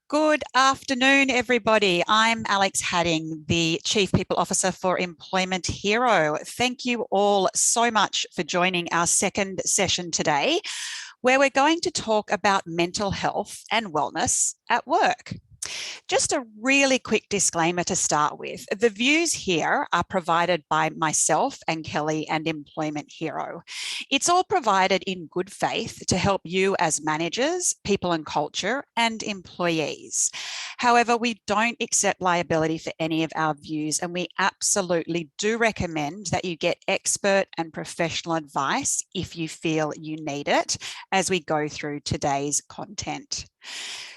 Good afternoon, everybody. I'm Alex Hadding, the Chief People Officer for Employment Hero. Thank you all so much for joining our second session today, where we're going to talk about mental health and wellness at work. Just a really quick disclaimer to start with. The views here are provided by myself and Kellie and Employment Hero. It's all provided in good faith to help you as managers, people and culture, and employees. However, we don't accept liability for any of our views, and we absolutely do recommend that you get expert and professional advice if you feel you need it as we go through today's content.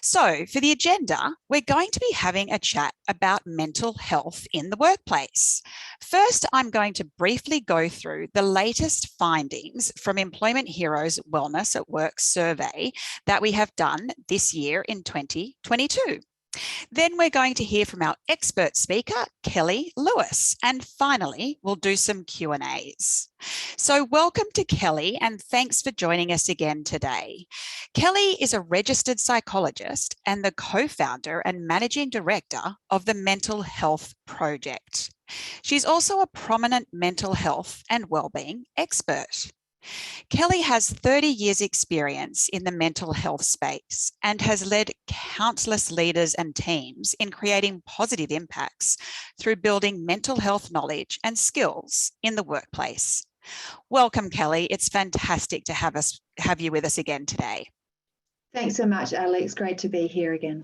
So for the agenda, we're going to be having a chat about mental health in the workplace. First, I'm going to briefly go through the latest findings from Employment Hero's Wellness at Work survey that we have done this year in 2022. Then we're going to hear from our expert speaker, Kellie Lewis. And finally, we'll do some Q&As. So welcome to Kellie, and thanks for joining us again today. Kellie is a registered psychologist and the co-founder and managing director of the Mental Health Project. She's also a prominent mental health and wellbeing expert. Kellie has 30 years experience in the mental health space and has led countless leaders and teams in creating positive impacts through building mental health knowledge and skills in the workplace. Welcome, Kellie. It's fantastic to have you with us again today. Thanks so much, Alex. Great to be here again.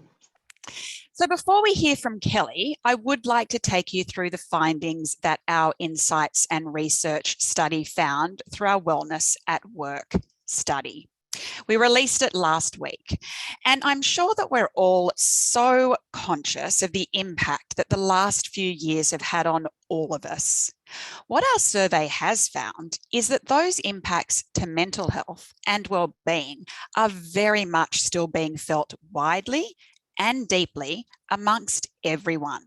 So before we hear from Kellie, I would like to take you through the findings that our insights and research study found through our Wellness at Work study. We released it last week, and I'm sure that we're all so conscious of the impact that the last few years have had on all of us. What our survey has found is that those impacts to mental health and well-being are very much still being felt widely and deeply amongst everyone,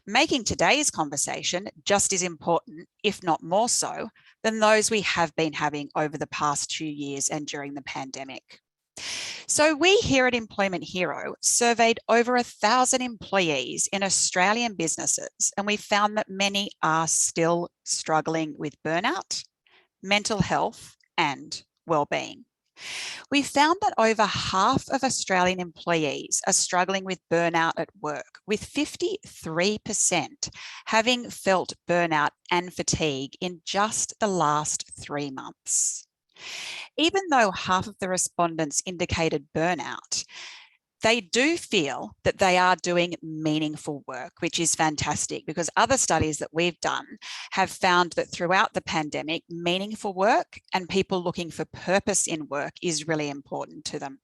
making today's conversation just as important, if not more so, than those we have been having over the past 2 years and during the pandemic. So we here at Employment Hero surveyed over 1,000 employees in Australian businesses, and we found that many are still struggling with burnout, mental health, and well-being. We found that over half of Australian employees are struggling with burnout at work, with 53% having felt burnout and fatigue in just the last 3 months. Even though half of the respondents indicated burnout, they do feel that they are doing meaningful work, which is fantastic because other studies that we've done have found that throughout the pandemic, meaningful work and people looking for purpose in work is really important to them.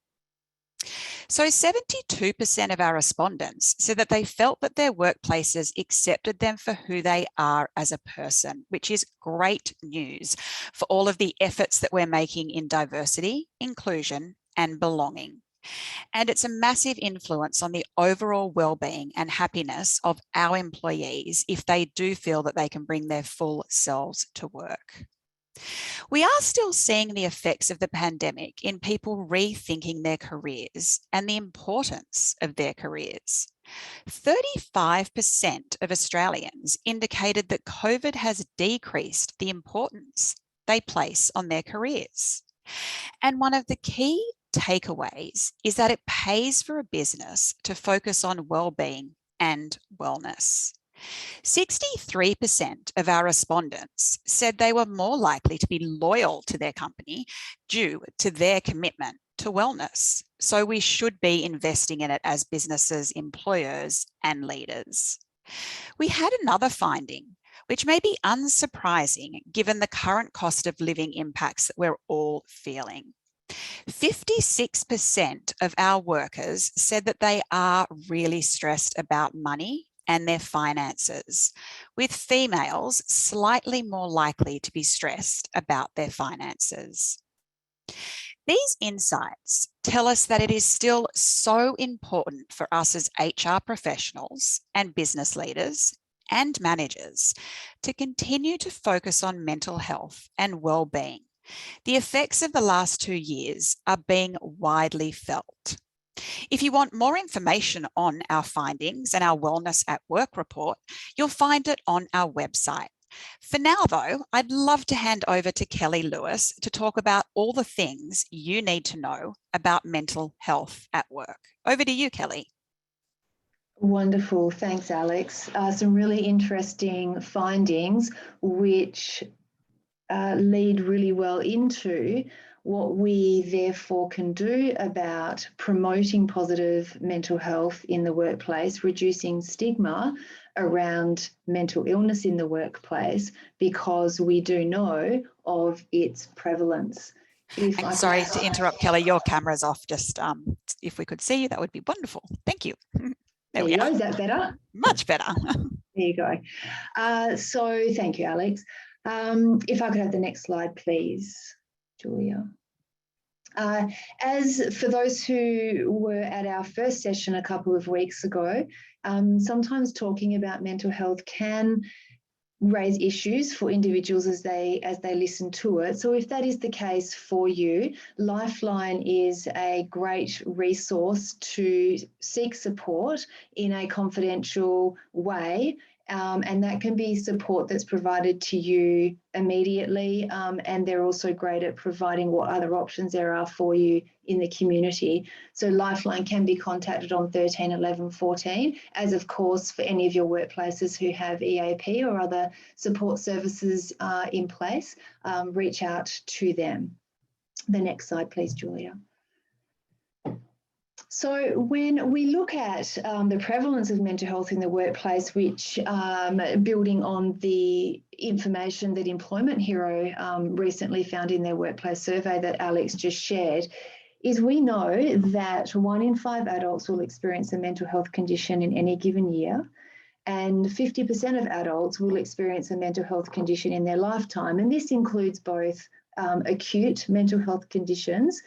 So 72% of our respondents said that they felt that their workplaces accepted them for who they are as a person, which is great news for all of the efforts that we're making in diversity, inclusion, and belonging. And it's a massive influence on the overall well-being and happiness of our employees if they do feel that they can bring their full selves to work. We are still seeing the effects of the pandemic in people rethinking their careers and the importance of their careers. 35% of Australians indicated that COVID has decreased the importance they place on their careers. And one of the key takeaways is that it pays for a business to focus on well-being and wellness. 63% of our respondents said they were more likely to be loyal to their company due to their commitment to wellness. So we should be investing in it as businesses, employers, and leaders. We had another finding, which may be unsurprising given the current cost of living impacts that we're all feeling. 56% of our workers said that they are really stressed about money and their finances, with females slightly more likely to be stressed about their finances. These insights tell us that it is still so important for us as HR professionals and business leaders and managers to continue to focus on mental health and well-being. The effects of the last 2 years are being widely felt. If you want more information on our findings and our Wellness at Work report, you'll find it on our website. For now, though, I'd love to hand over to Kellie Lewis to talk about all the things you need to know about mental health at work. Over to you, Kellie. Wonderful. Thanks, Alex. Some really interesting findings which lead really well into what we therefore can do about promoting positive mental health in the workplace, reducing stigma around mental illness in the workplace, because we do know of its prevalence. I'm sorry to interrupt, Kellie, your camera's off. Just if we could see you, that would be wonderful. Thank you. There we go. Is that better? Much better. There you go. So thank you, Alex. If I could have the next slide, please, Julia. As for those who were at our first session a couple of weeks ago, sometimes talking about mental health can raise issues for individuals as they listen to it. So if that is the case for you, Lifeline is a great resource to seek support in a confidential way. And that can be support that's provided to you immediately. And they're also great at providing what other options there are for you in the community. So Lifeline can be contacted on 13 11 14, as of course for any of your workplaces who have EAP or other support services in place, reach out to them. The next slide, please, Julia. So when we look at the prevalence of mental health in the workplace, which building on the information that Employment Hero recently found in their workplace survey that Alex just shared, is we know that 1 in 5 adults will experience a mental health condition in any given year, and 50% of adults will experience a mental health condition in their lifetime. And this includes both acute mental health conditions,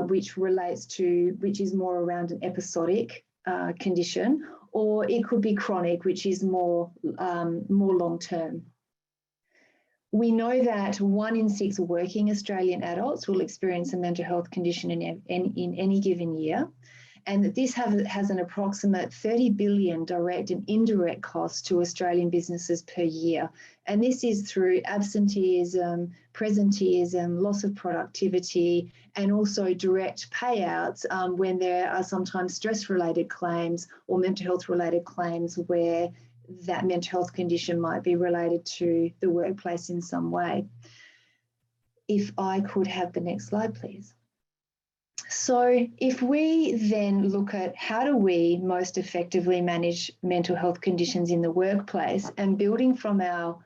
which is more around an episodic condition, or it could be chronic, which is more long-term. We know that 1 in 6 working Australian adults will experience a mental health condition in any given year, and that this has an approximate 30 billion direct and indirect costs to Australian businesses per year. And this is through absenteeism, presenteeism, loss of productivity, and also direct payouts when there are sometimes stress-related claims or mental health-related claims where that mental health condition might be related to the workplace in some way. If I could have the next slide, please. So if we then look at how do we most effectively manage mental health conditions in the workplace, and building from our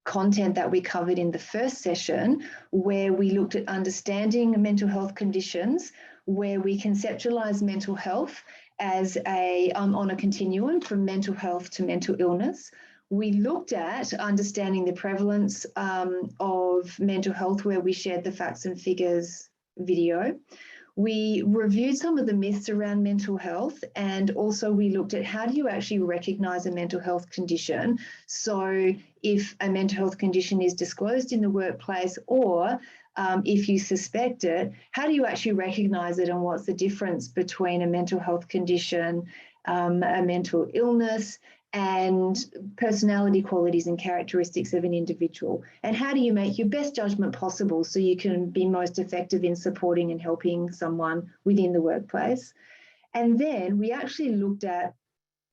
content that we covered in the first session, where we looked at understanding mental health conditions, where we conceptualize mental health as on a continuum from mental health to mental illness. We looked at understanding the prevalence of mental health, where we shared the facts and figures video. We reviewed some of the myths around mental health, and also we looked at how do you actually recognise a mental health condition. So if a mental health condition is disclosed in the workplace, or if you suspect it, how do you actually recognise it, and what's the difference between a mental health condition, a mental illness, and personality qualities and characteristics of an individual, and how do you make your best judgment possible so you can be most effective in supporting and helping someone within the workplace. And then we actually looked at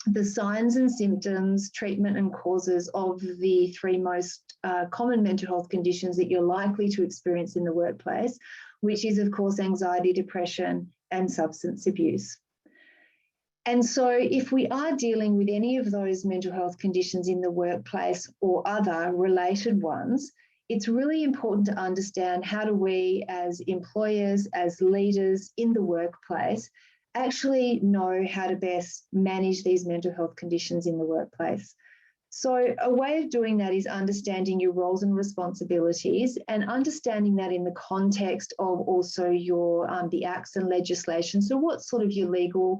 the signs and symptoms, treatment and causes of the 3 most common mental health conditions that you're likely to experience in the workplace, which is of course anxiety, depression, and substance abuse. And so if we are dealing with any of those mental health conditions in the workplace or other related ones, it's really important to understand how do we as employers, as leaders in the workplace, actually know how to best manage these mental health conditions in the workplace. So a way of doing that is understanding your roles and responsibilities, and understanding that in the context of also your the acts and legislation. So what's sort of your legal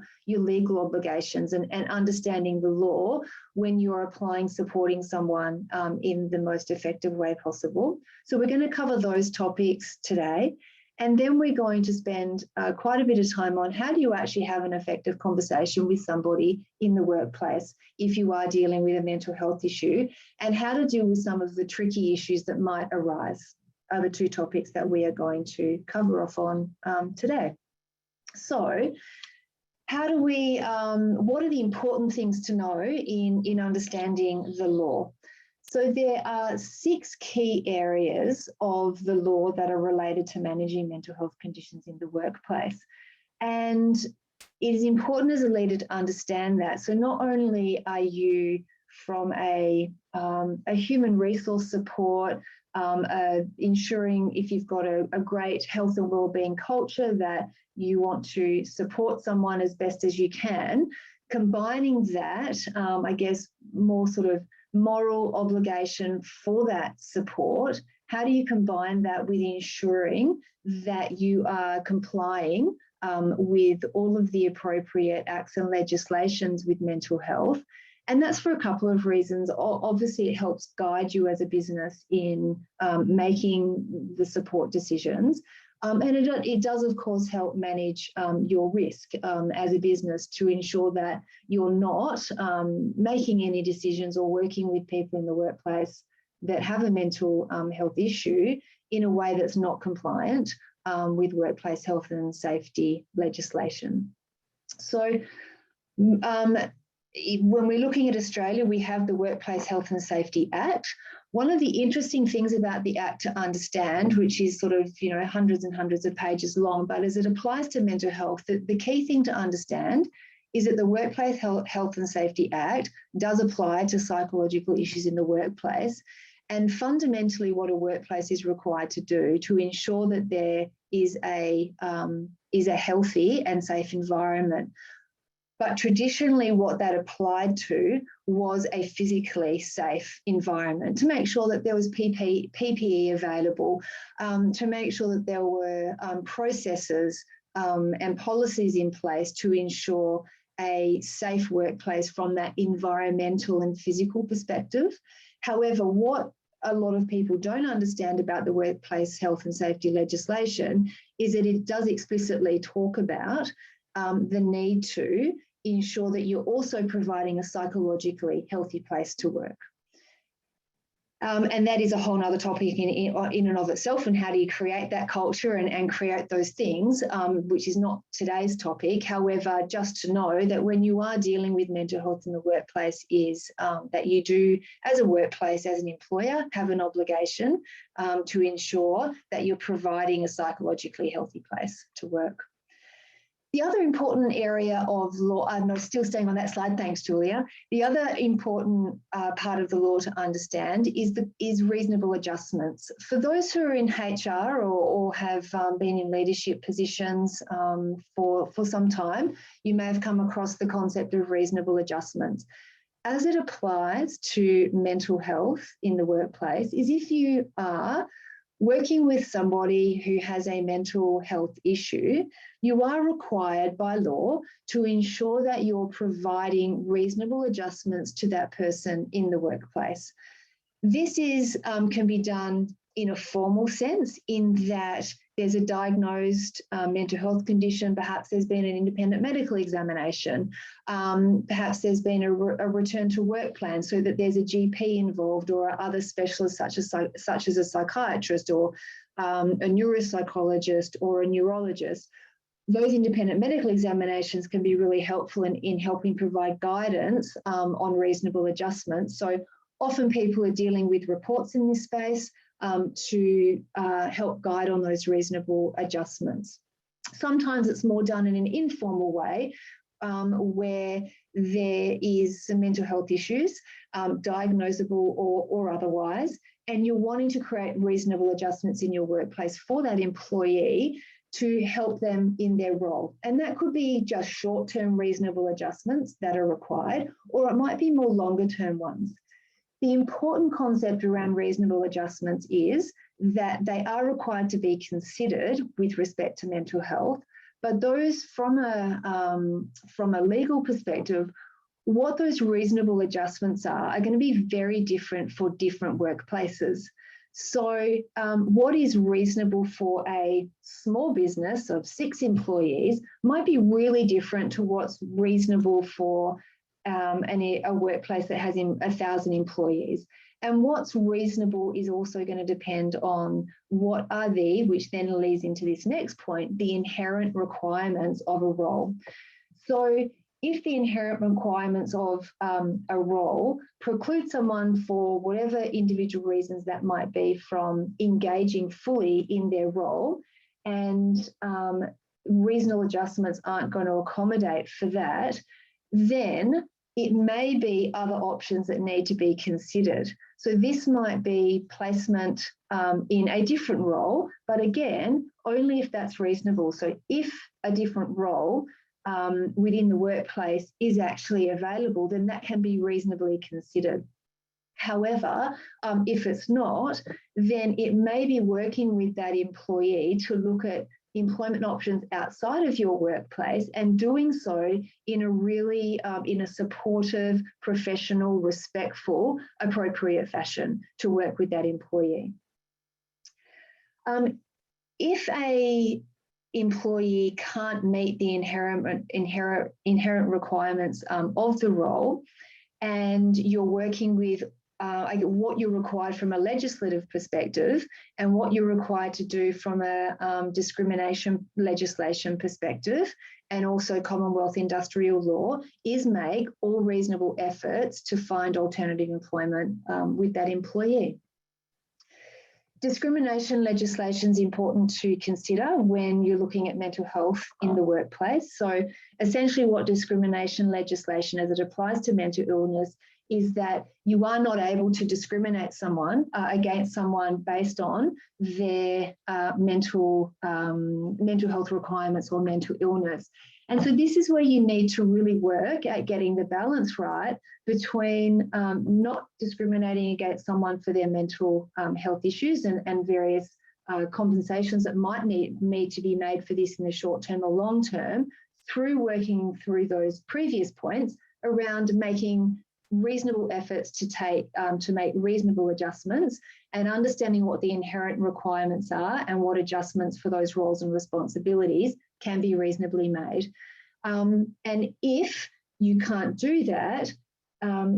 obligations, and understanding the law when you're applying, supporting someone in the most effective way possible. So we're going to cover those topics today. And then we're going to spend quite a bit of time on how do you actually have an effective conversation with somebody in the workplace if you are dealing with a mental health issue, and how to deal with some of the tricky issues that might arise are the two topics that we are going to cover off on today. So how do we, what are the important things to know in understanding the law? So there are 6 key areas of the law that are related to managing mental health conditions in the workplace. And it is important as a leader to understand that. So not only are you from a human resource support, ensuring if you've got a great health and wellbeing culture that you want to support someone as best as you can, combining that, I guess, more sort of moral obligation for that support. How do you combine that with ensuring that you are complying with all of the appropriate acts and legislations with mental health? And that's for a couple of reasons. Obviously, it helps guide you as a business in making the support decisions. And it does, of course, help manage your risk as a business to ensure that you're not making any decisions or working with people in the workplace that have a mental health issue in a way that's not compliant with workplace health and safety legislation. So when we're looking at Australia, we have the Workplace Health and Safety Act. One of the interesting things about the Act to understand, which is sort of, hundreds and hundreds of pages long, but as it applies to mental health, the key thing to understand is that the Workplace Health and Safety Act does apply to psychological issues in the workplace. And fundamentally, what a workplace is required to do to ensure that there is a healthy and safe environment. But traditionally, what that applied to was a physically safe environment, to make sure that there was PPE available, to make sure that there were processes and policies in place to ensure a safe workplace from that environmental and physical perspective. However, what a lot of people don't understand about the workplace health and safety legislation is that it does explicitly talk about the need to ensure that you're also providing a psychologically healthy place to work. And that is a whole other topic in and of itself, and how do you create that culture and create those things, which is not today's topic. However, just to know that when you are dealing with mental health in the workplace is that you do, as a workplace, as an employer, have an obligation to ensure that you're providing a psychologically healthy place to work. The other important area of law, I'm still staying on that slide, thanks, Julia. The other important part of the law to understand is reasonable adjustments. For those who are in HR or have been in leadership positions for some time, you may have come across the concept of reasonable adjustments. As it applies to mental health in the workplace, is if you are working with somebody who has a mental health issue, you are required by law to ensure that you're providing reasonable adjustments to that person in the workplace. This can be done in a formal sense, in that there's a diagnosed mental health condition, perhaps there's been an independent medical examination, perhaps there's been a return to work plan so that there's a GP involved or other specialists such as a psychiatrist or a neuropsychologist or a neurologist. Those independent medical examinations can be really helpful in helping provide guidance on reasonable adjustments. So often people are dealing with reports in this space to help guide on those reasonable adjustments. Sometimes it's more done in an informal way where there is some mental health issues, diagnosable or otherwise, and you're wanting to create reasonable adjustments in your workplace for that employee to help them in their role. And that could be just short-term reasonable adjustments that are required, or it might be more longer-term ones. The important concept around reasonable adjustments is that they are required to be considered with respect to mental health, but those from a legal perspective, what those reasonable adjustments are going to be very different for different workplaces. So what is reasonable for a small business of 6 employees might be really different to what's reasonable for a workplace that has 1,000 employees. And what's reasonable is also going to depend on what are which then leads into this next point, the inherent requirements of a role. So if the inherent requirements of a role preclude someone for whatever individual reasons that might be from engaging fully in their role, and reasonable adjustments aren't going to accommodate for that, then it may be other options that need to be considered. So this might be placement in a different role, but again, only if that's reasonable. So if a different role within the workplace is actually available, then that can be reasonably considered. However, if it's not, then it may be working with that employee to look at employment options outside of your workplace, and doing so in a really in a supportive, professional, respectful, appropriate fashion to work with that employee. If a employee can't meet the inherent requirements of the role, and you're working with what you're required from a legislative perspective and what you're required to do from a discrimination legislation perspective, and also Commonwealth industrial law, is make all reasonable efforts to find alternative employment with that employee. Discrimination legislation is important to consider when you're looking at mental health in the workplace. So essentially what discrimination legislation as it applies to mental illness is that you are not able to discriminate against someone based on their mental health requirements or mental illness. And so this is where you need to really work at getting the balance right between not discriminating against someone for their mental health issues and various compensations that might need to be made for this in the short term or long term, through working through those previous points around making reasonable efforts to make reasonable adjustments, and understanding what the inherent requirements are and what adjustments for those roles and responsibilities can be reasonably made. And if you can't do that,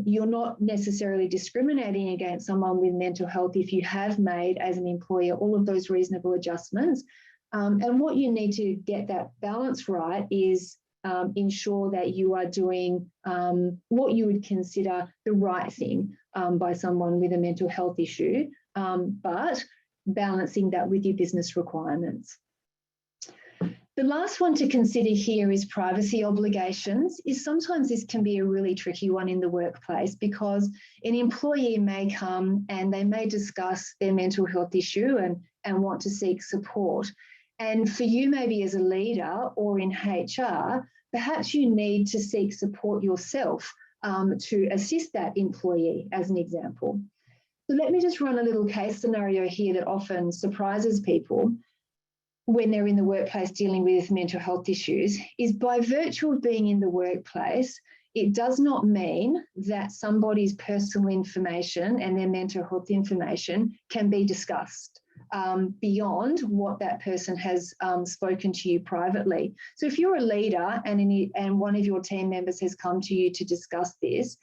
you're not necessarily discriminating against someone with mental health if you have made, as an employer, all of those reasonable adjustments. And what you need to get that balance right is ensure that you are doing what you would consider the right thing by someone with a mental health issue, but balancing that with your business requirements. The last one to consider here is privacy obligations. Sometimes this can be a really tricky one in the workplace, because an employee may come and they may discuss their mental health issue and want to seek support. And for you, maybe as a leader or in HR, perhaps you need to seek support yourself to assist that employee, as an example. So let me just run a little case scenario here that often surprises people when they're in the workplace dealing with mental health issues. Is by virtue of being in the workplace, it does not mean that somebody's personal information and their mental health information can be discussed beyond what that person has spoken to you privately. So if you're a leader and one of your team members has come to you to discuss this,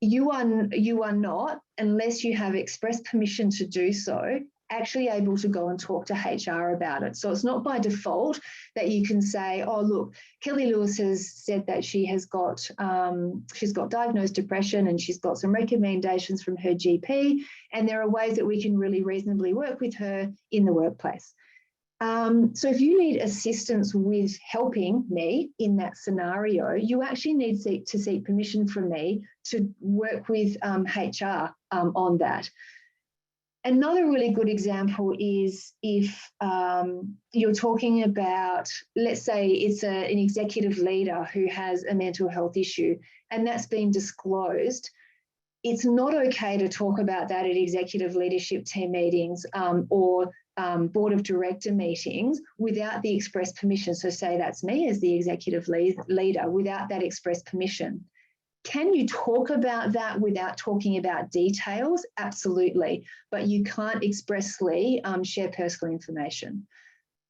you are not, unless you have expressed permission to do so, actually able to go and talk to HR about it. So it's not by default that you can say, oh, look, Kellie Lewis has said that she's got diagnosed depression and she's got some recommendations from her GP, and there are ways that we can really reasonably work with her in the workplace. So if you need assistance with helping me in that scenario, you actually need to seek permission from me to work with HR on that. Another really good example is if you're talking about, let's say it's an executive leader who has a mental health issue and that's been disclosed. It's not okay to talk about that at executive leadership team meetings or board of director meetings without the express permission. So say that's me as the executive leader, without that express permission. Can you talk about that without talking about details? Absolutely, but you can't expressly share personal information.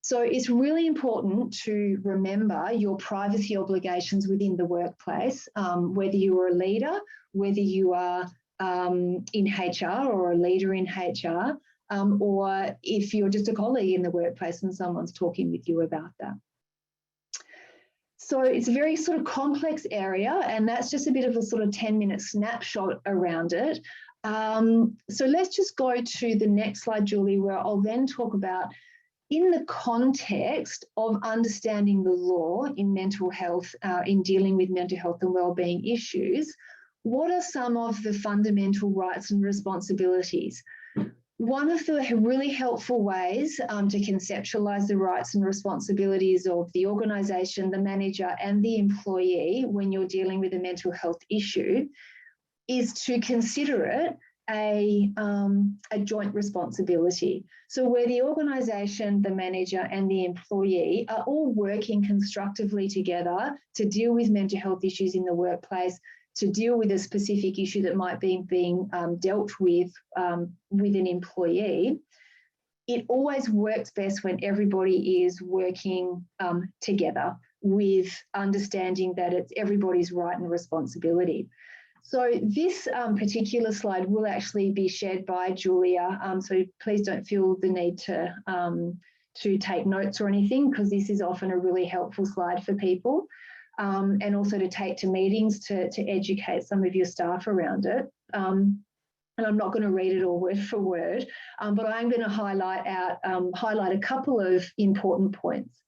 So it's really important to remember your privacy obligations within the workplace, whether you are a leader, whether you are in HR or a leader in HR, or if you're just a colleague in the workplace and someone's talking with you about that. So it's a very sort of complex area, and that's just a bit of a sort of 10-minute snapshot around it. So let's just go to the next slide, Julie, where I'll then talk about, in the context of understanding the law in mental health, in dealing with mental health and wellbeing issues, what are some of the fundamental rights and responsibilities? One of the really helpful ways to conceptualise the rights and responsibilities of the organisation, the manager and the employee when you're dealing with a mental health issue is to consider it a joint responsibility. So where the organisation, the manager and the employee are all working constructively together to deal with mental health issues in the workplace, to deal with a specific issue that might be being dealt with an employee, it always works best when everybody is working together with understanding that it's everybody's right and responsibility. So this particular slide will actually be shared by Julia, so please don't feel the need to take notes or anything, because this is often a really helpful slide for people. And also to take to meetings to educate some of your staff around it. And I'm not going to read it all word for word, but I'm going to highlight a couple of important points.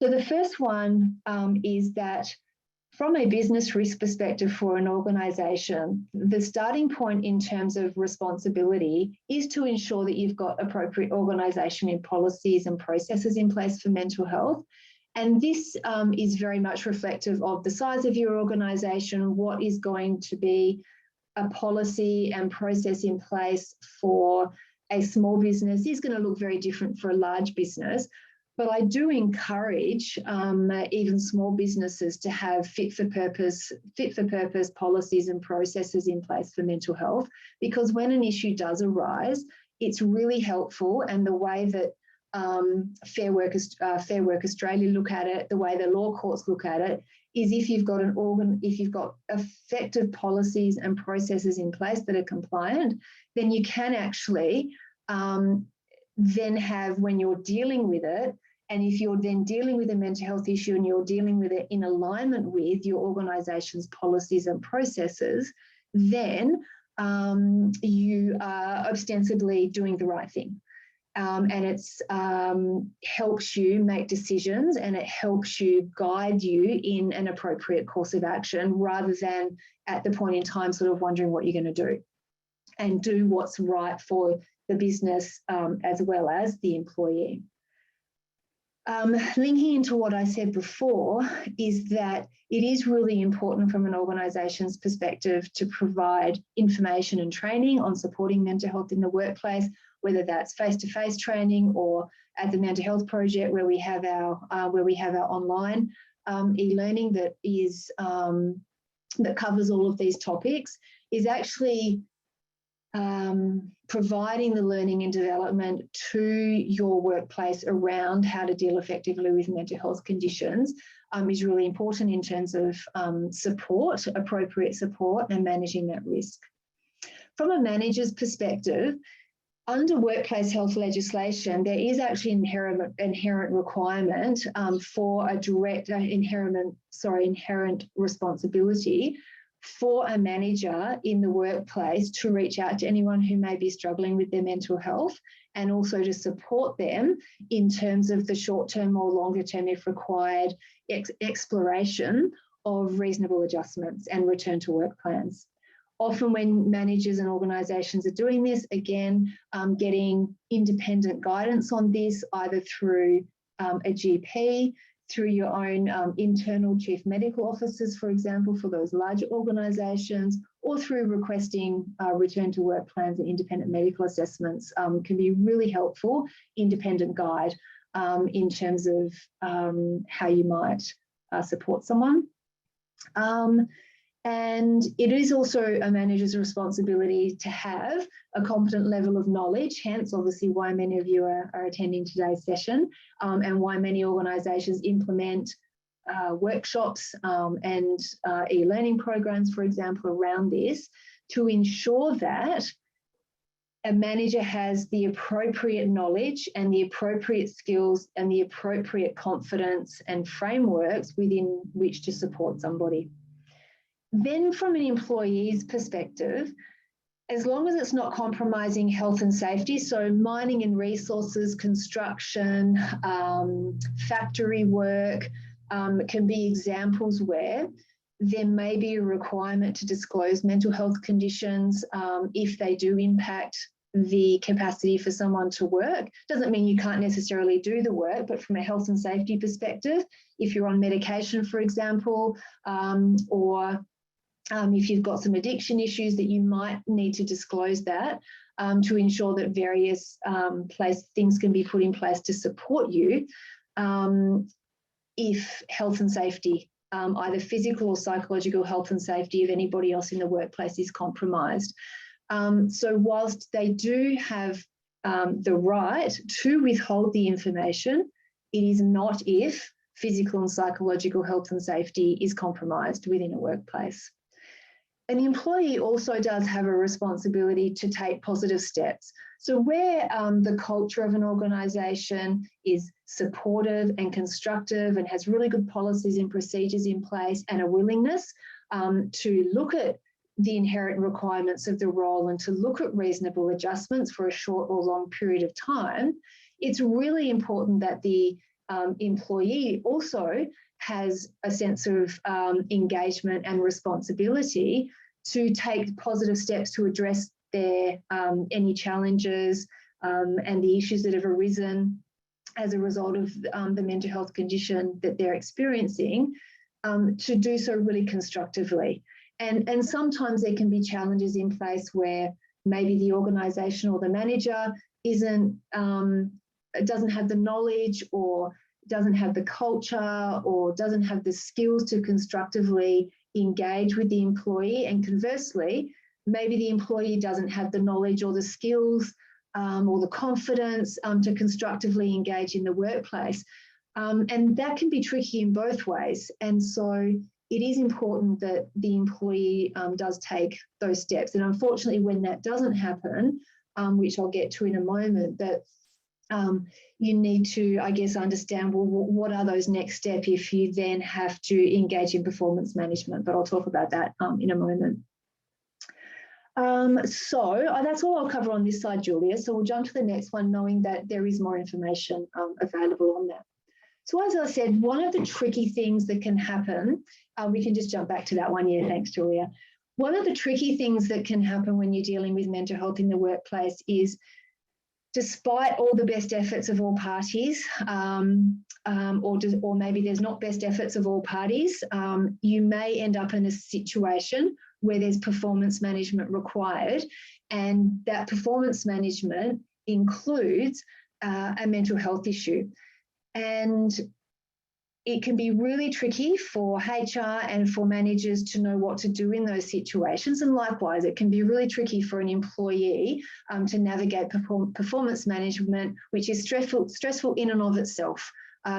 So the first one is that from a business risk perspective for an organisation, the starting point in terms of responsibility is to ensure that you've got appropriate organisation and policies and processes in place for mental health. And this is very much reflective of the size of your organisation, what is going to be a policy and process in place for a small business is going to look very different for a large business. But I do encourage even small businesses to have fit for purpose policies and processes in place for mental health, because when an issue does arise, it's really helpful. And the way that Fair Work Australia look at it, the way the law courts look at it, is if you've got if you've got effective policies and processes in place that are compliant, then you can actually then have, when you're dealing with it, and if you're then dealing with a mental health issue and you're dealing with it in alignment with your organisation's policies and processes, then you are ostensibly doing the right thing. And it's helps you make decisions, and it helps you guide you in an appropriate course of action, rather than at the point in time sort of wondering what you're going to do, and do what's right for the business as well as the employee. Linking into what I said before is that it is really important from an organisation's perspective to provide information and training on supporting mental health in the workplace, whether that's face-to-face training or at the Mental Health Project, where we have our online e-learning that is that covers all of these topics, is actually providing the learning and development to your workplace around how to deal effectively with mental health conditions is really important in terms of support, appropriate support, and managing that risk. From a manager's perspective, under workplace health legislation, there is actually inherent requirement for a direct inherent responsibility for a manager in the workplace to reach out to anyone who may be struggling with their mental health, and also to support them in terms of the short-term or longer-term, if required, exploration of reasonable adjustments and return to work plans. Often when managers and organisations are doing this, again, getting independent guidance on this, either through a GP, through your own internal chief medical officers, for example, for those larger organisations, or through requesting return to work plans and independent medical assessments can be really helpful, independent guide in terms of how you might support someone. And it is also a manager's responsibility to have a competent level of knowledge, hence obviously why many of you are attending today's session, and why many organisations implement workshops and e-learning programs, for example, around this, to ensure that a manager has the appropriate knowledge and the appropriate skills and the appropriate confidence and frameworks within which to support somebody. Then from an employee's perspective, as long as it's not compromising health and safety, so mining and resources, construction, factory work can be examples where there may be a requirement to disclose mental health conditions if they do impact the capacity for someone to work. Doesn't mean you can't necessarily do the work, but from a health and safety perspective, if you're on medication, for example, or if you've got some addiction issues, that you might need to disclose that to ensure that various things can be put in place to support you if health and safety, either physical or psychological health and safety of anybody else in the workplace is compromised. So whilst they do have the right to withhold the information, it is not if physical and psychological health and safety is compromised within a workplace. An employee also does have a responsibility to take positive steps. So where the culture of an organisation is supportive and constructive and has really good policies and procedures in place and a willingness to look at the inherent requirements of the role and to look at reasonable adjustments for a short or long period of time, it's really important that the employee also has a sense of engagement and responsibility to take positive steps to address their any challenges and the issues that have arisen as a result of the mental health condition that they're experiencing, to do so really constructively. And sometimes there can be challenges in place where maybe the organisation or the manager doesn't have the knowledge or doesn't have the culture or doesn't have the skills to constructively engage with the employee. And conversely, maybe the employee doesn't have the knowledge or the skills or the confidence to constructively engage in the workplace. And that can be tricky in both ways. And so it is important that the employee does take those steps. And unfortunately, when that doesn't happen, which I'll get to in a moment, that you need to, I guess, understand, well, what are those next steps if you then have to engage in performance management? But I'll talk about that in a moment. So that's all I'll cover on this side, Julia. So we'll jump to the next one, knowing that there is more information available on that. So as I said, one of the tricky things that can happen, we can just jump back to that one. Yeah, thanks, Julia. One of the tricky things that can happen when you're dealing with mental health in the workplace is, despite all the best efforts of all parties, or maybe there's not best efforts of all parties, you may end up in a situation where there's performance management required, and that performance management includes a mental health issue. And it can be really tricky for HR and for managers to know what to do in those situations. And likewise, it can be really tricky for an employee to navigate performance management, which is stressful in and of itself,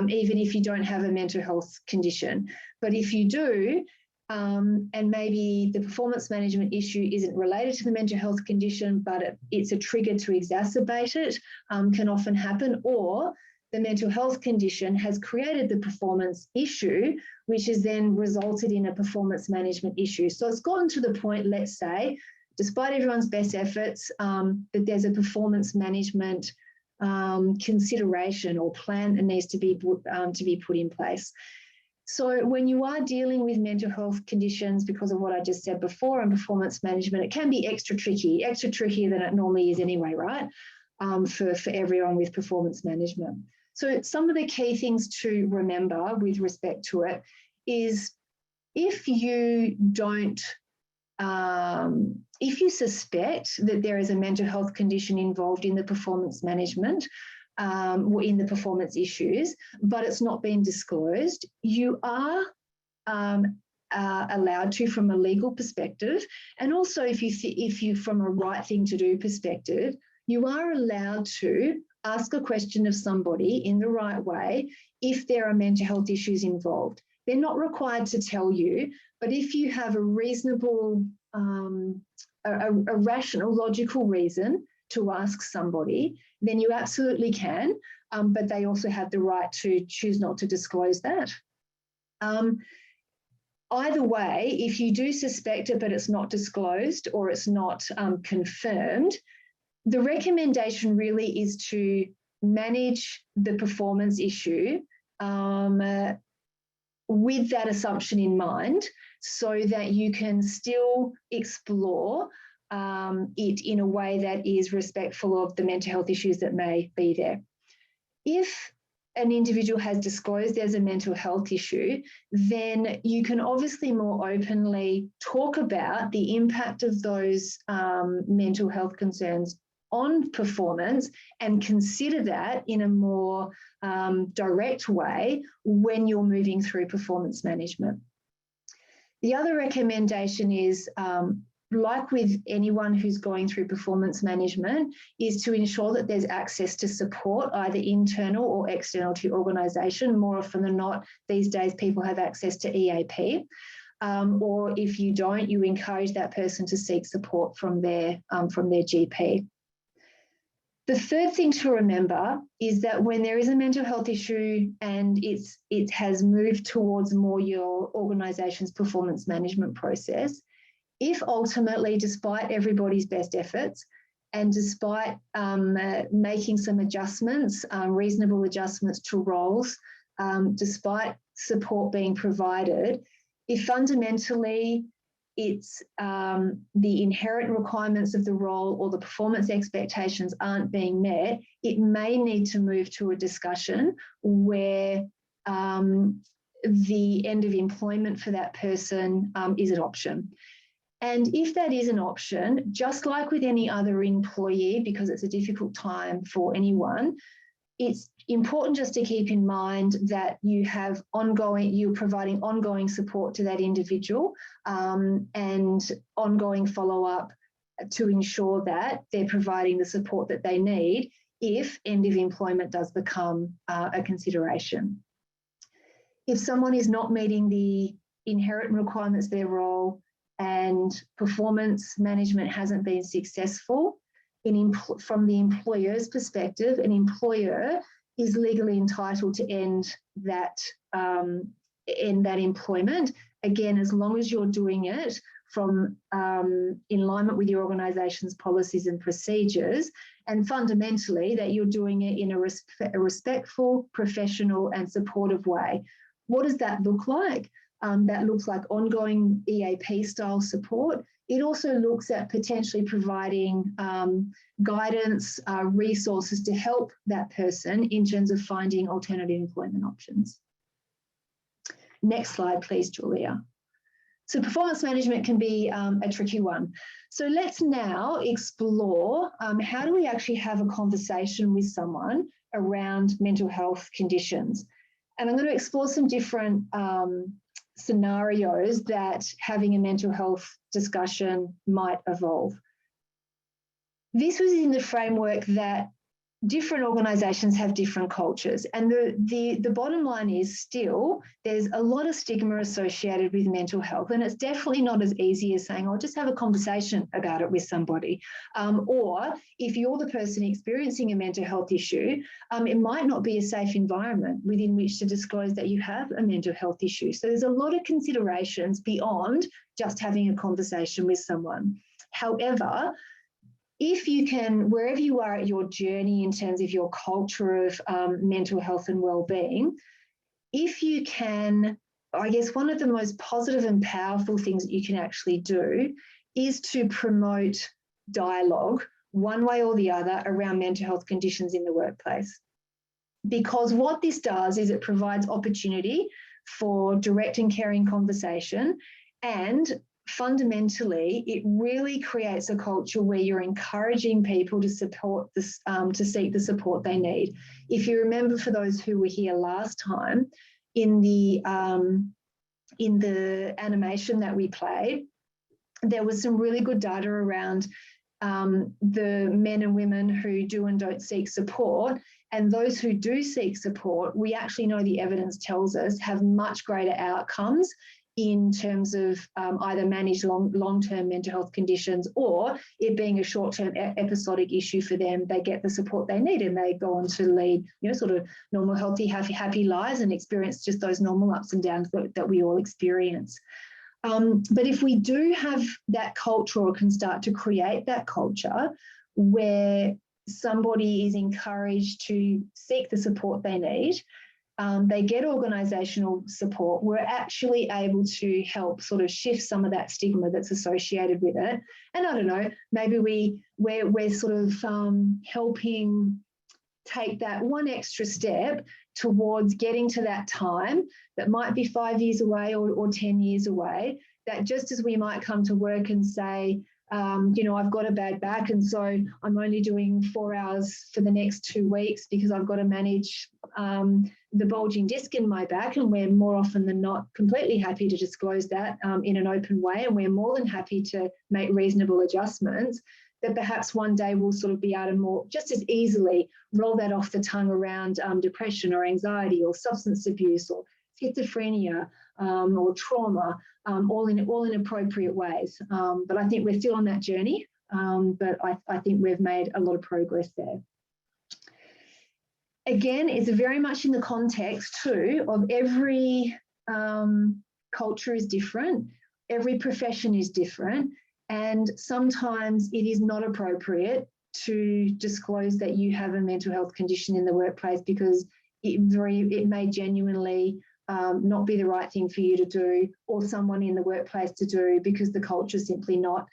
even if you don't have a mental health condition. But if you do, and maybe the performance management issue isn't related to the mental health condition, but it's a trigger to exacerbate it, can often happen, or the mental health condition has created the performance issue, which has then resulted in a performance management issue. So it's gotten to the point, let's say, despite everyone's best efforts, that there's a performance management consideration or plan that needs to be put in place. So when you are dealing with mental health conditions, because of what I just said before, and performance management, it can be extra trickier than it normally is anyway, right? For everyone with performance management. So some of the key things to remember with respect to it is, if you suspect that there is a mental health condition involved in the performance management, or in the performance issues, but it's not been disclosed, you are allowed to from a legal perspective, and also if you from a right thing to do perspective, you are allowed to ask a question of somebody in the right way if there are mental health issues involved. They're not required to tell you, but if you have a reasonable, a rational, logical reason to ask somebody, then you absolutely can, but they also have the right to choose not to disclose that. Either way, if you do suspect it but it's not disclosed or it's not confirmed, the recommendation really is to manage the performance issue with that assumption in mind, so that you can still explore it in a way that is respectful of the mental health issues that may be there. If an individual has disclosed there's a mental health issue, then you can obviously more openly talk about the impact of those mental health concerns on performance and consider that in a more direct way when you're moving through performance management. The other recommendation is, like with anyone who's going through performance management, is to ensure that there's access to support, either internal or external to your organisation. More often than not, these days people have access to EAP. Or if you don't, you encourage that person to seek support from their GP. The third thing to remember is that when there is a mental health issue and it has moved towards more your organisation's performance management process, if ultimately, despite everybody's best efforts and despite making some adjustments, reasonable adjustments to roles, despite support being provided, if fundamentally it's the inherent requirements of the role or the performance expectations aren't being met, it may need to move to a discussion where the end of employment for that person is an option. And if that is an option, just like with any other employee, because it's a difficult time for anyone, it's important just to keep in mind that you're providing ongoing support to that individual and ongoing follow-up to ensure that they're providing the support that they need if end of employment does become a consideration. If someone is not meeting the inherent requirements of their role and performance management hasn't been successful, from the employer's perspective, an employer is legally entitled to end that employment. Again, as long as you're doing it from in alignment with your organisation's policies and procedures, and fundamentally that you're doing it in a respectful, professional and supportive way. What does that look like? That looks like ongoing EAP style support. It also looks at potentially providing guidance, resources to help that person in terms of finding alternative employment options. Next slide, please, Julia. So performance management can be a tricky one. So let's now explore how do we actually have a conversation with someone around mental health conditions. And I'm going to explore some different scenarios that having a mental health discussion might evolve. This was in the framework that different organisations have different cultures, and the bottom line is still there's a lot of stigma associated with mental health, and it's definitely not as easy as saying, "I'll just have a conversation about it with somebody," or if you're the person experiencing a mental health issue, it might not be a safe environment within which to disclose that you have a mental health issue. So there's a lot of considerations beyond just having a conversation with someone. However, if you can, wherever you are at your journey in terms of your culture of mental health and wellbeing, if you can, I guess one of the most positive and powerful things that you can actually do is to promote dialogue one way or the other around mental health conditions in the workplace. Because what this does is it provides opportunity for direct and caring conversation, and fundamentally, it really creates a culture where you're encouraging people to support this, to seek the support they need. If you remember, for those who were here last time, in the in the animation that we played, there was some really good data around the men and women who do and don't seek support. And those who do seek support, we actually know the evidence tells us have much greater outcomes in terms of either managed long-term mental health conditions, or it being a short-term episodic issue for them. They get the support they need and they go on to lead, sort of normal, healthy, happy lives and experience just those normal ups and downs that we all experience. But if we do have that culture, or can start to create that culture where somebody is encouraged to seek the support they need, they get organisational support, we're actually able to help sort of shift some of that stigma that's associated with it. And I don't know, maybe we're sort of helping take that one extra step towards getting to that time that might be 5 years away or 10 years away, that just as we might come to work and say, I've got a bad back and so I'm only doing 4 hours for the next 2 weeks because I've got to manage the bulging disc in my back, and we're more often than not completely happy to disclose that in an open way, and we're more than happy to make reasonable adjustments, that perhaps one day we'll sort of be able to more just as easily roll that off the tongue around depression or anxiety or substance abuse or schizophrenia or trauma, all in appropriate ways. But I think we're still on that journey, but I think we've made a lot of progress there. Again, it's very much in the context too of every culture is different, every profession is different, and sometimes it is not appropriate to disclose that you have a mental health condition in the workplace because it may genuinely not be the right thing for you to do, or someone in the workplace to do, because the culture is simply not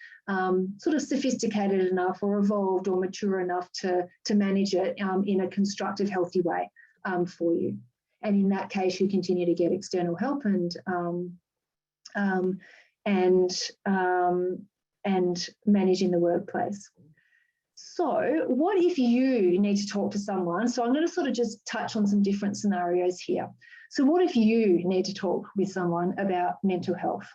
sort of sophisticated enough or evolved or mature enough to manage it in a constructive, healthy way for you. And in that case, you continue to get external help and manage in the workplace. So what if you need to talk to someone? So I'm going to sort of just touch on some different scenarios here. So what if you need to talk with someone about mental health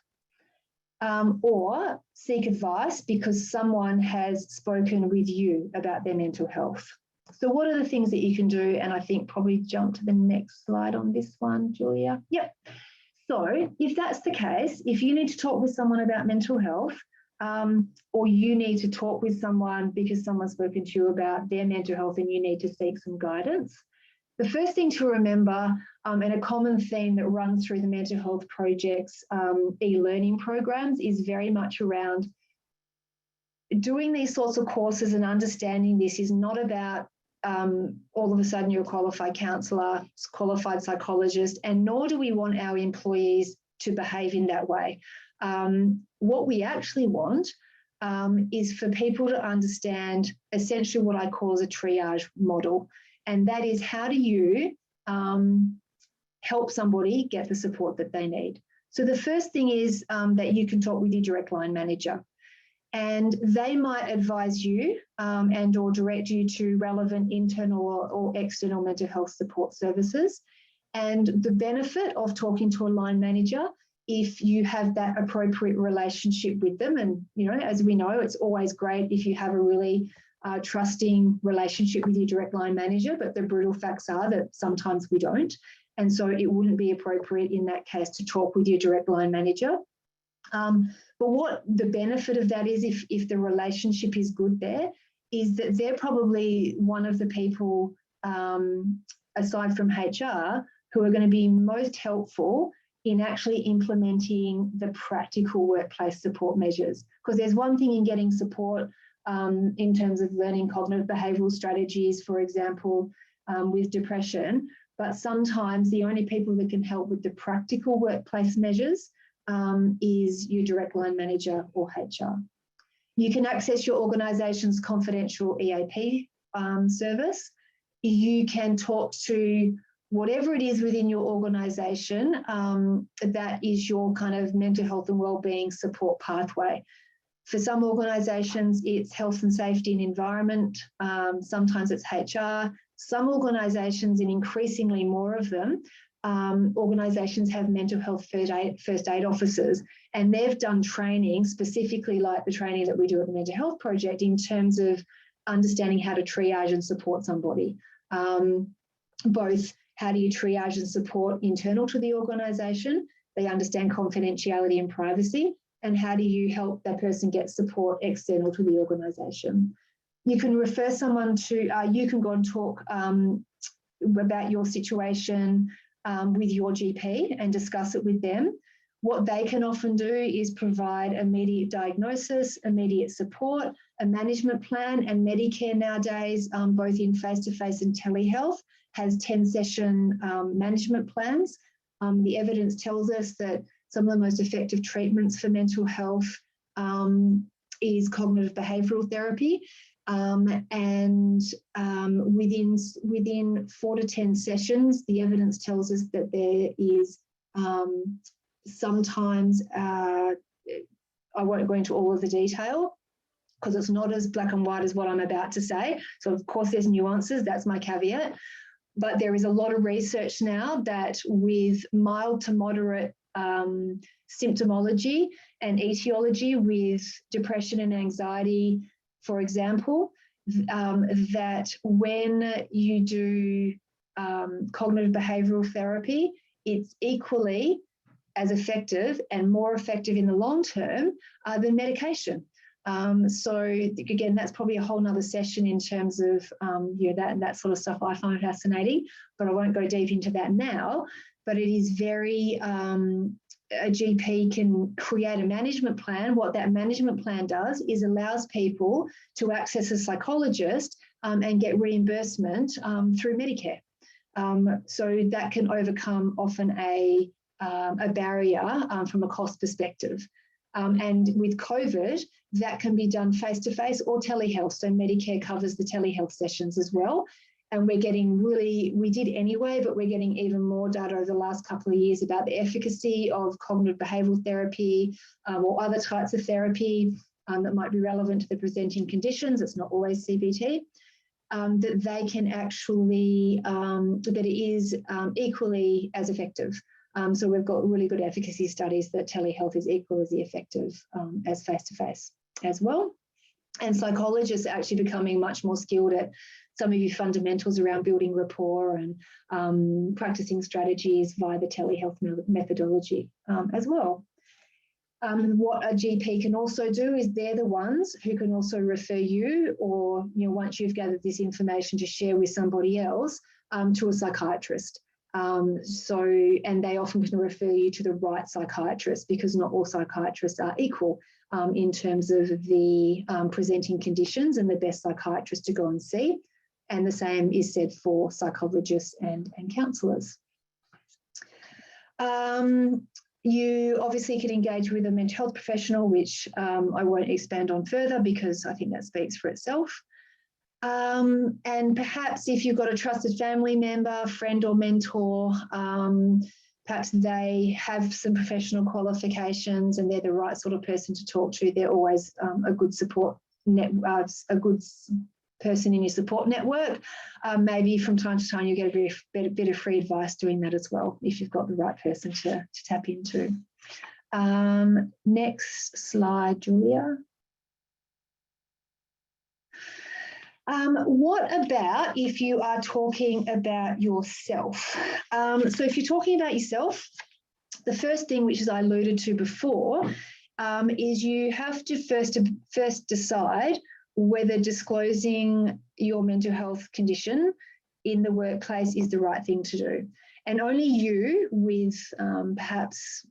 or seek advice because someone has spoken with you about their mental health? So what are the things that you can do? And I think probably jump to the next slide on this one, Julia. Yep. So if that's the case, if you need to talk with someone about mental health, or you need to talk with someone because someone's spoken to you about their mental health and you need to seek some guidance, the first thing to remember, and a common theme that runs through the mental health project's e-learning programs, is very much around doing these sorts of courses and understanding this is not about all of a sudden you're a qualified counsellor, qualified psychologist, and nor do we want our employees to behave in that way. What we actually want is for people to understand essentially what I call as a triage model. And that is, how do you help somebody get the support that they need? So the first thing is that you can talk with your direct line manager, and they might advise you and or direct you to relevant internal or external mental health support services. And the benefit of talking to a line manager, if you have that appropriate relationship with them, and as we know, it's always great if you have a really trusting relationship with your direct line manager, but the brutal facts are that sometimes we don't. And so it wouldn't be appropriate in that case to talk with your direct line manager. But what the benefit of that is, if the relationship is good there, is that they're probably one of the people, aside from HR, who are going to be most helpful in actually implementing the practical workplace support measures. Because there's one thing in getting support in terms of learning cognitive behavioural strategies, for example, with depression, but sometimes the only people that can help with the practical workplace measures is your direct line manager or HR. You can access your organisation's confidential EAP service. You can talk to whatever it is within your organisation that is your kind of mental health and wellbeing support pathway. For some organisations, it's health and safety and environment. Sometimes it's HR. Some organisations, and increasingly more of them, organisations have mental health first aid officers, and they've done training specifically like the training that we do at the Mental Health Project in terms of understanding how to triage and support somebody. Both how do you triage and support internal to the organisation, they understand confidentiality and privacy, and how do you help that person get support external to the organisation. You can refer someone to, you can go and talk about your situation with your GP and discuss it with them. What they can often do is provide immediate diagnosis, immediate support, a management plan, and Medicare nowadays, both in face-to-face and telehealth, has 10-session management plans. The evidence tells us that some of the most effective treatments for mental health is cognitive behavioural therapy. Within 4 to 10 sessions, the evidence tells us that there is sometimes, I won't go into all of the detail because it's not as black and white as what I'm about to say. So of course there's nuances, that's my caveat. But there is a lot of research now that with mild to moderate symptomology and etiology with depression and anxiety, for example, that when you do cognitive behavioural therapy, it's equally as effective and more effective in the long term than medication. So again, that's probably a whole nother session in terms of that sort of stuff I find fascinating, but I won't go deep into that now. But it is very, a GP can create a management plan. What that management plan does is allows people to access a psychologist and get reimbursement through Medicare. So that can overcome often a barrier from a cost perspective. And with COVID, that can be done face-to-face or telehealth. So Medicare covers the telehealth sessions as well. And we're getting we did anyway, but we're getting even more data over the last couple of years about the efficacy of cognitive behavioural therapy or other types of therapy that might be relevant to the presenting conditions. It's not always CBT. That they can actually, that it is equally as effective. So we've got really good efficacy studies that telehealth is equally as effective as face-to-face as well. And psychologists are actually becoming much more skilled at some of your fundamentals around building rapport and practicing strategies via the telehealth methodology as well. What a GP can also do is they're the ones who can also refer you, or once you've gathered this information to share with somebody else, to a psychiatrist. And they often can refer you to the right psychiatrist, because not all psychiatrists are equal in terms of the presenting conditions and the best psychiatrist to go and see. And the same is said for psychologists and counsellors. You obviously can engage with a mental health professional, which I won't expand on further because I think that speaks for itself. And perhaps if you've got a trusted family member, friend or mentor, perhaps they have some professional qualifications and they're the right sort of person to talk to. They're always a good support a good person in your support network. Maybe from time to time you get a bit of free advice doing that as well, if you've got the right person to tap into. Next slide, Julia. What about if you are talking about yourself? So if you're talking about yourself, the first thing, which as I alluded to before, is you have to first decide whether disclosing your mental health condition in the workplace is the right thing to do. And only you, with perhaps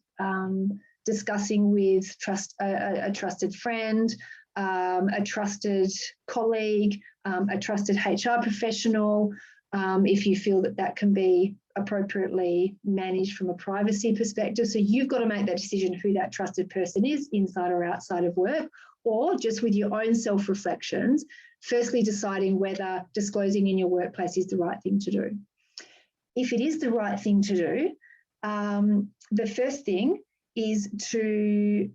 discussing with a trusted friend, a trusted colleague, a trusted HR professional, if you feel that that can be appropriately managed from a privacy perspective. So you've got to make that decision who that trusted person is, inside or outside of work, or just with your own self-reflections, firstly deciding whether disclosing in your workplace is the right thing to do. If it is the right thing to do, the first thing is to,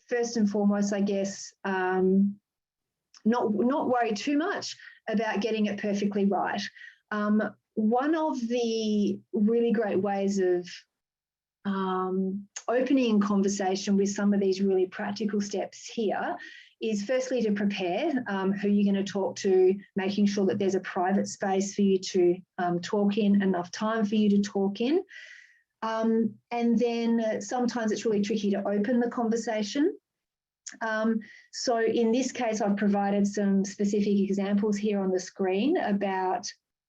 first and foremost, I guess, not worry too much about getting it perfectly right. one of the really great ways of opening conversation with some of these really practical steps here is firstly to prepare who you're going to talk to, making sure that there's a private space for you to talk in, enough time for you to talk in. And then sometimes it's really tricky to open the conversation. So in this case, I've provided some specific examples here on the screen about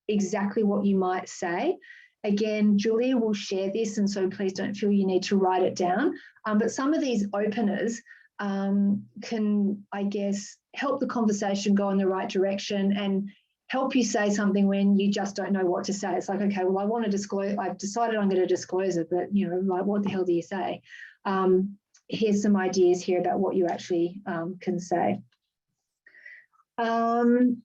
exactly what you might say. Again, Julia will share this, and so please don't feel you need to write it down. But some of these openers can, I guess, help the conversation go in the right direction and help you say something when you just don't know what to say. It's like, okay, well, I want to disclose, I've decided I'm going to disclose it, but, you know, like, what the hell do you say? Here's some ideas here about what you actually can say. One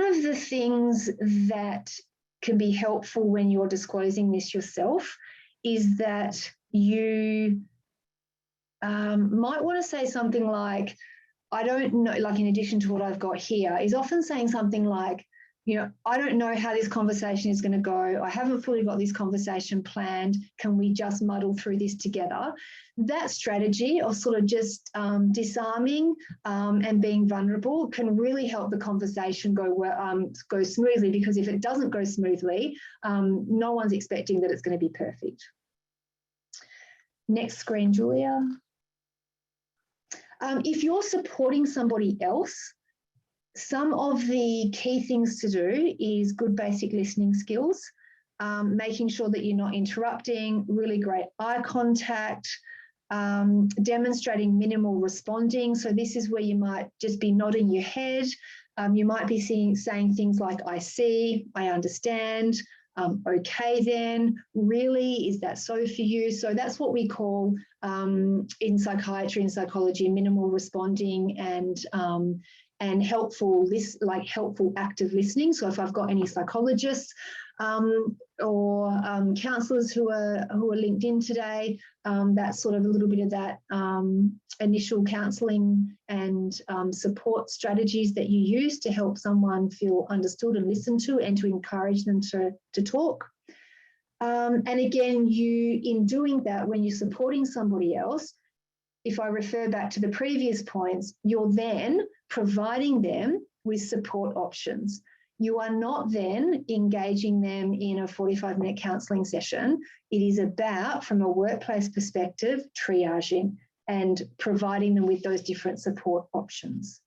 of the things that can be helpful when you're disclosing this yourself is that you might want to say something like, I don't know, like in addition to what I've got here, is often saying something like, you know, I don't know how this conversation is going to go. I haven't fully got this conversation planned. Can we just muddle through this together? That strategy of sort of just disarming and being vulnerable can really help the conversation go smoothly, because if it doesn't go smoothly, no one's expecting that it's going to be perfect. Next screen, Julia. If you're supporting somebody else, some of the key things to do is good basic listening skills, making sure that you're not interrupting, really great eye contact, demonstrating minimal responding. So this is where you might just be nodding your head. You might be saying things like, I see, I understand, okay then, really, is that so for you? So that's what we call in psychiatry and psychology, minimal responding and helpful, helpful active listening. So if I've got any psychologists or counsellors who are linked in today, that's sort of a little bit of that initial counselling and support strategies that you use to help someone feel understood and listened to, and to encourage them to talk. And again, in doing that, when you're supporting somebody else, if I refer back to the previous points, you're then providing them with support options. You are not then engaging them in a 45-minute counselling session. It is about, from a workplace perspective, triaging and providing them with those different support options.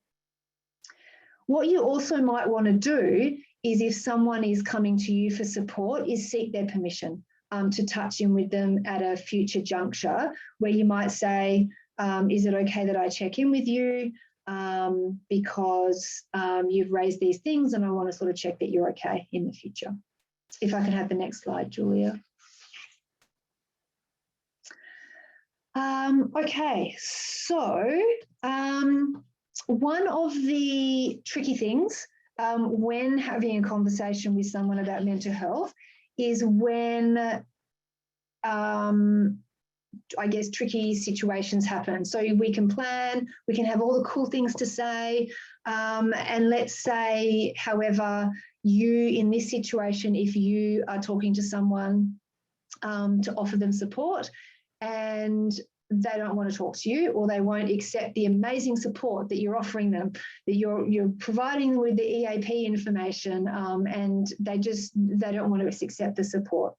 What you also might want to do is, if someone is coming to you for support, is seek their permission to touch in with them at a future juncture, where you might say, is it okay that I check in with you because you've raised these things and I want to sort of check that you're okay in the future. If I can have the next slide, Julia. Okay, so one of the tricky things when having a conversation with someone about mental health is when I guess tricky situations happen. So we can plan, we can have all the cool things to say, and let's say, however, you in this situation, if you are talking to someone to offer them support and they don't want to talk to you, or they won't accept the amazing support that you're offering them, that you're providing them with the EAP information, and they don't want to accept the support.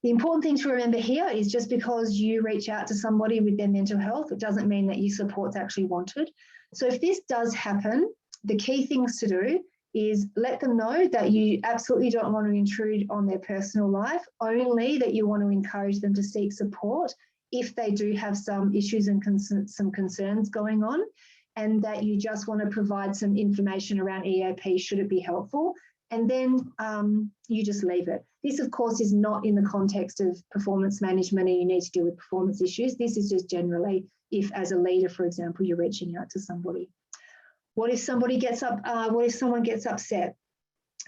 The important thing to remember here is, just because you reach out to somebody with their mental health, it doesn't mean that your support's actually wanted. So if this does happen, the key things to do is let them know that you absolutely don't want to intrude on their personal life, only that you want to encourage them to seek support if they do have some issues and some concerns going on, and that you just want to provide some information around EAP should it be helpful. And then you just leave it. This, of course, is not in the context of performance management and you need to deal with performance issues. This is just generally if, as a leader, for example, you're reaching out to somebody. What if somebody gets up? What if someone gets upset?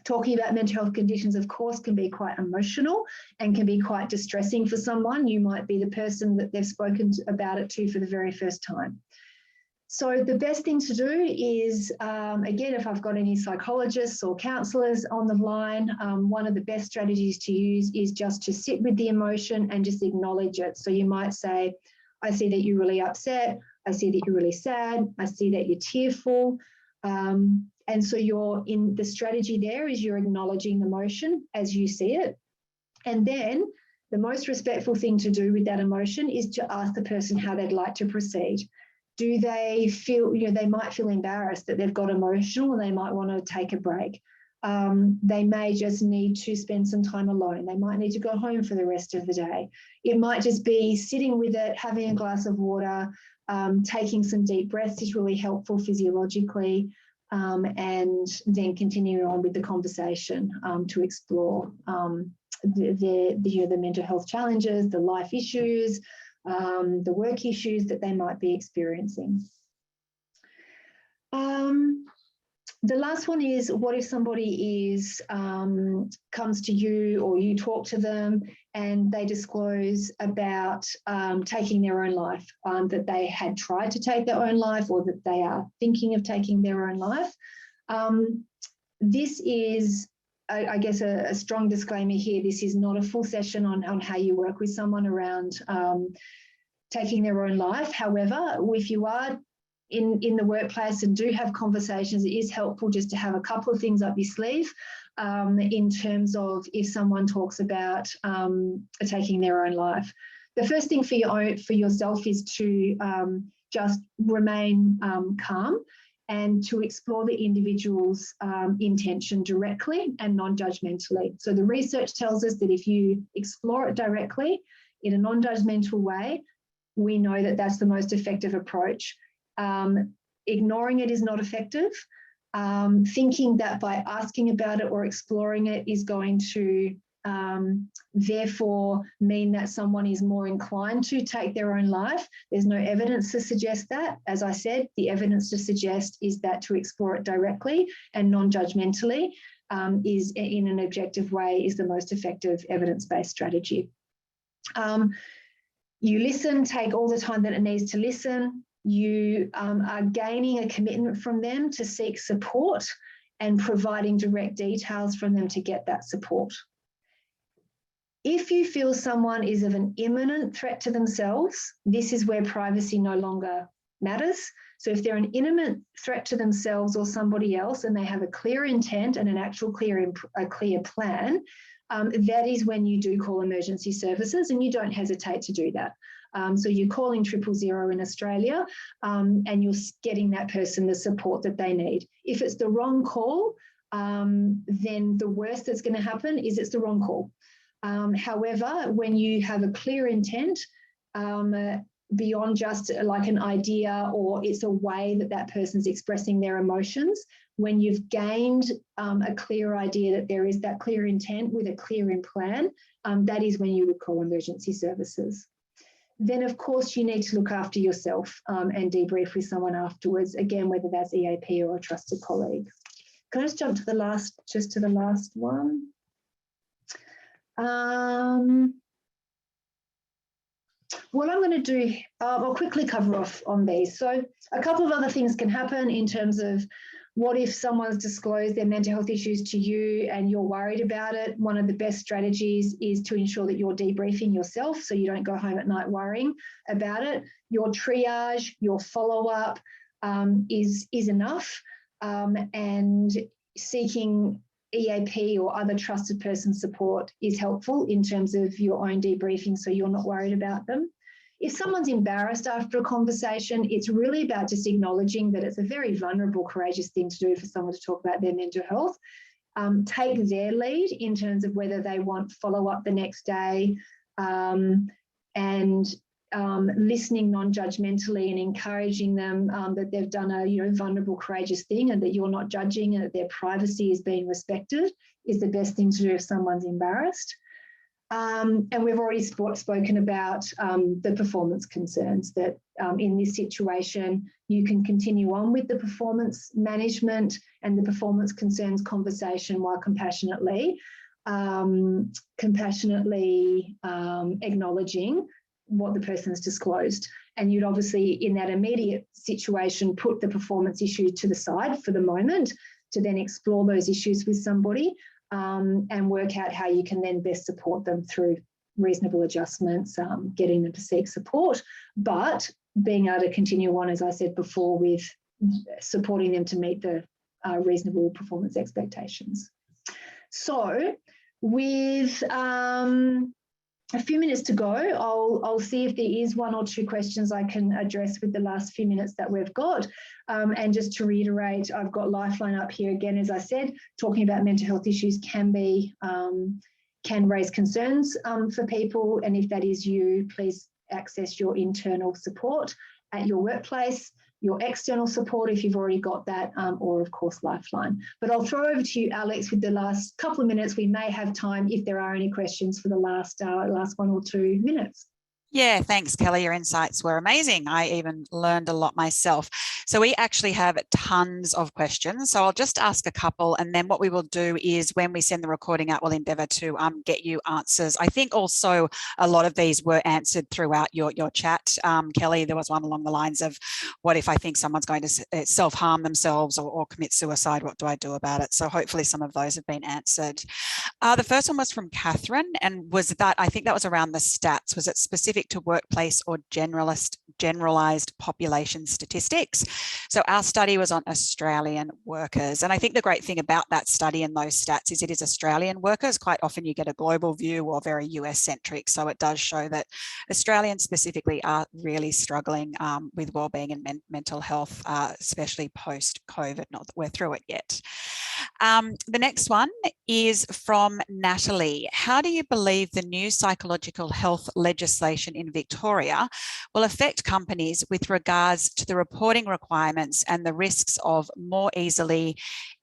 Talking about mental health conditions, of course, can be quite emotional and can be quite distressing for someone. You might be the person that they've spoken about it to for the very first time. So the best thing to do is, again, if I've got any psychologists or counsellors on the line, one of the best strategies to use is just to sit with the emotion and just acknowledge it. So you might say, I see that you're really upset. I see that you're really sad. I see that you're tearful. And so the strategy there is you're acknowledging the emotion as you see it. And then the most respectful thing to do with that emotion is to ask the person how they'd like to proceed. Do they feel, they might feel embarrassed that they've got emotional and they might want to take a break. They may just need to spend some time alone. They might need to go home for the rest of the day. It might just be sitting with it, having a glass of water, taking some deep breaths is really helpful physiologically, and then continuing on with the conversation to explore the mental health challenges, the life issues, the work issues that they might be experiencing. The last one is, what if somebody comes to you or you talk to them and they disclose about taking their own life, that they had tried to take their own life or that they are thinking of taking their own life. This is, I guess, a strong disclaimer here. This is not a full session on how you work with someone around taking their own life. However, if you are in the workplace and do have conversations, it is helpful just to have a couple of things up your sleeve in terms of if someone talks about taking their own life. The first thing for yourself is to just remain calm and to explore the individual's intention directly and non-judgmentally. So the research tells us that if you explore it directly in a non-judgmental way, we know that that's the most effective approach. Ignoring it is not effective. Thinking that by asking about it or exploring it is going to therefore mean that someone is more inclined to take their own life. There's no evidence to suggest that. As I said, the evidence to suggest is that to explore it directly and non-judgmentally is in an objective way is the most effective evidence-based strategy. You listen, take all the time that it needs to listen. You are gaining a commitment from them to seek support and providing direct details from them to get that support. If you feel someone is of an imminent threat to themselves, this is where privacy no longer matters. So if they're an imminent threat to themselves or somebody else and they have a clear intent and an actual clear plan, that is when you do call emergency services, and you don't hesitate to do that. So you're calling 000 in Australia and you're getting that person the support that they need. If it's the wrong call, then the worst that's going to happen is it's the wrong call. However, when you have a clear intent, beyond just like an idea or it's a way that that person's expressing their emotions, when you've gained a clear idea that there is that clear intent with a clear plan, that is when you would call emergency services. Then, of course, you need to look after yourself and debrief with someone afterwards, again, whether that's EAP or a trusted colleague. Can I just jump to the last one? What I'm going to do, I'll quickly cover off on these. So a couple of other things can happen in terms of what if someone's disclosed their mental health issues to you and you're worried about it. One of the best strategies is to ensure that you're debriefing yourself so you don't go home at night worrying about it. Your triage, your follow-up is enough, and seeking EAP or other trusted person support is helpful in terms of your own debriefing so you're not worried about them. If someone's embarrassed after a conversation, it's really about just acknowledging that it's a very vulnerable, courageous thing to do for someone to talk about their mental health. Take their lead in terms of whether they want follow-up the next day, and listening non-judgmentally and encouraging them that they've done a vulnerable, courageous thing and that you're not judging and that their privacy is being respected is the best thing to do if someone's embarrassed. And we've already spoken about the performance concerns, that in this situation, you can continue on with the performance management and the performance concerns conversation while compassionately acknowledging what the person's disclosed. And you'd obviously, in that immediate situation, put the performance issue to the side for the moment to then explore those issues with somebody and work out how you can then best support them through reasonable adjustments, getting them to seek support, but being able to continue on, as I said before, with supporting them to meet the reasonable performance expectations. So with a few minutes to go, I'll see if there is one or two questions I can address with the last few minutes that we've got. And just to reiterate, I've got Lifeline up here again, as I said, talking about mental health issues can raise concerns for people. And if that is you, please access your internal support at your workplace, your external support if you've already got that, or of course Lifeline. But I'll throw over to you, Alex, with the last couple of minutes. We may have time if there are any questions for the last 1 or 2 minutes. Yeah, thanks, Kellie. Your insights were amazing. I even learned a lot myself. So we actually have tons of questions. So I'll just ask a couple, and then what we will do is when we send the recording out, we'll endeavour to get you answers. I think also a lot of these were answered throughout your chat. Kellie, there was one along the lines of, what if I think someone's going to self-harm themselves or commit suicide? What do I do about it? So hopefully some of those have been answered. The first one was from Catherine, and I think that was around the stats. Was it specific to workplace or generalized population statistics? So our study was on Australian workers. And I think the great thing about that study and those stats is it is Australian workers. Quite often you get a global view or very US centric. So it does show that Australians specifically are really struggling with wellbeing and mental health, especially post-COVID. Not that we're through it yet. The next one is from Natalie. How do you believe the new psychological health legislation in Victoria will affect companies with regards to the reporting requirements and the risks of more easily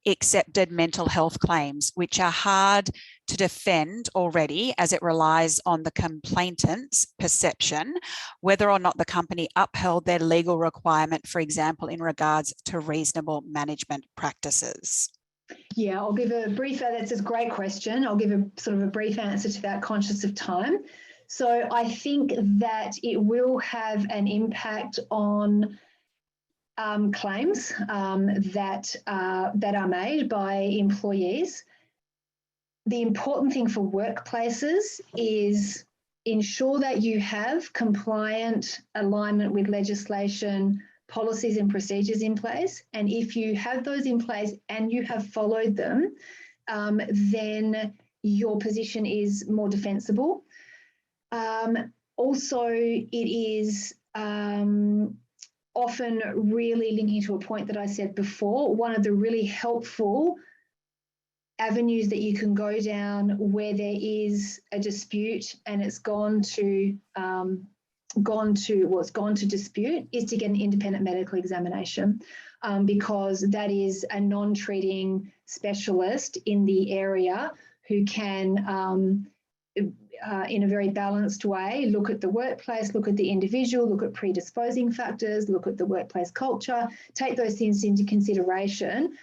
accepted mental health claims, which are hard to defend already as it relies on the complainant's perception, whether or not the company upheld their legal requirement, for example, in regards to reasonable management practices? Yeah, I'll give a brief, that's a great question. I'll give a sort of a brief answer to that, conscious of time. So I think that it will have an impact on claims that are made by employees. The important thing for workplaces is ensure that you have compliant alignment with legislation, policies and procedures in place. And if you have those in place and you have followed them, then your position is more defensible. Also, it is often really linking to a point that I said before, one of the really helpful avenues that you can go down where there is a dispute and it's gone to dispute is to get an independent medical examination, because that is a non-treating specialist in the area who can, in a very balanced way, look at the workplace, look at the individual, look at predisposing factors, look at the workplace culture, take those things into consideration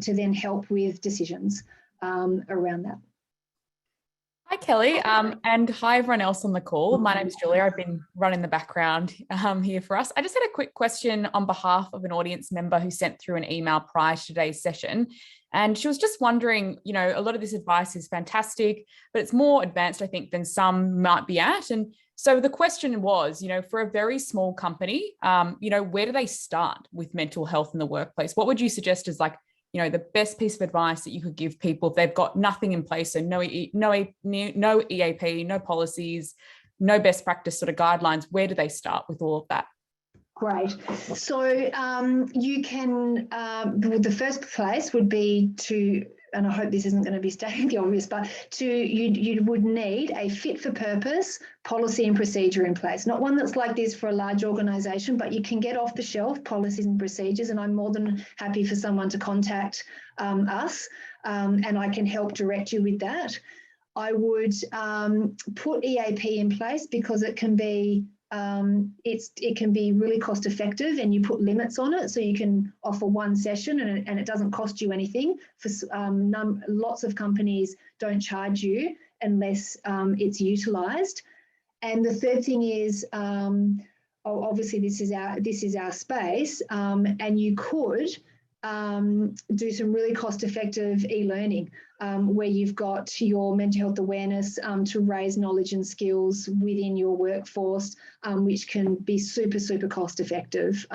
to then help with decisions around that. Hi, Kellie, and hi, everyone else on the call. My name is Julia. I've been running the background here for us. I just had a quick question on behalf of an audience member who sent through an email prior to today's session. And she was just wondering, you know, a lot of this advice is fantastic, but it's more advanced, I think, than some might be at. And so the question was, you know, for a very small company, you know, where do they start with mental health in the workplace? What would you suggest is like, you know, the best piece of advice that you could give people if they've got nothing in place, so no EAP, no policies, no best practice sort of guidelines? Where do they start with all of that? Great. So you can, the first place would be to, and I hope this isn't going to be stating the obvious, but you would need a fit for purpose policy and procedure in place. Not one that's like this for a large organisation, but you can get off the shelf policies and procedures, and I'm more than happy for someone to contact us and I can help direct you with that. I would put EAP in place because it can be it can be really cost effective, and you put limits on it, so you can offer one session and it doesn't cost you anything. For lots of companies don't charge you unless it's utilised. And the third thing is, obviously this is our space, and you could do some really cost-effective e-learning where you've got your mental health awareness to raise knowledge and skills within your workforce, which can be super, super cost-effective.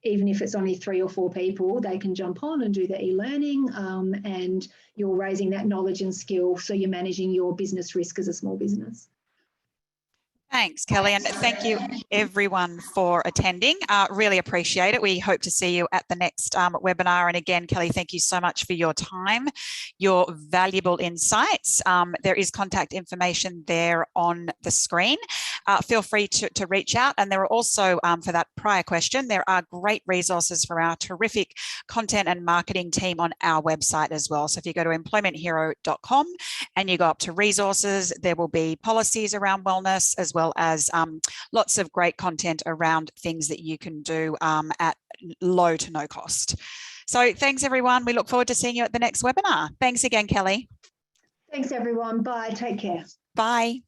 Even if it's only 3 or 4 people, they can jump on and do the e-learning, and you're raising that knowledge and skill, so you're managing your business risk as a small business. Thanks, Kellie, and thank you everyone for attending. Really appreciate it. We hope to see you at the next webinar. And again, Kellie, thank you so much for your time, your valuable insights. There is contact information there on the screen. Feel free to reach out. And there are also, for that prior question, there are great resources for our terrific content and marketing team on our website as well. So if you go to employmenthero.com and you go up to resources, there will be policies around wellness, as well as lots of great content around things that you can do at low to no cost. So thanks, everyone. We look forward to seeing you at the next webinar. Thanks again, Kellie. Thanks, everyone. Bye. Take care. Bye.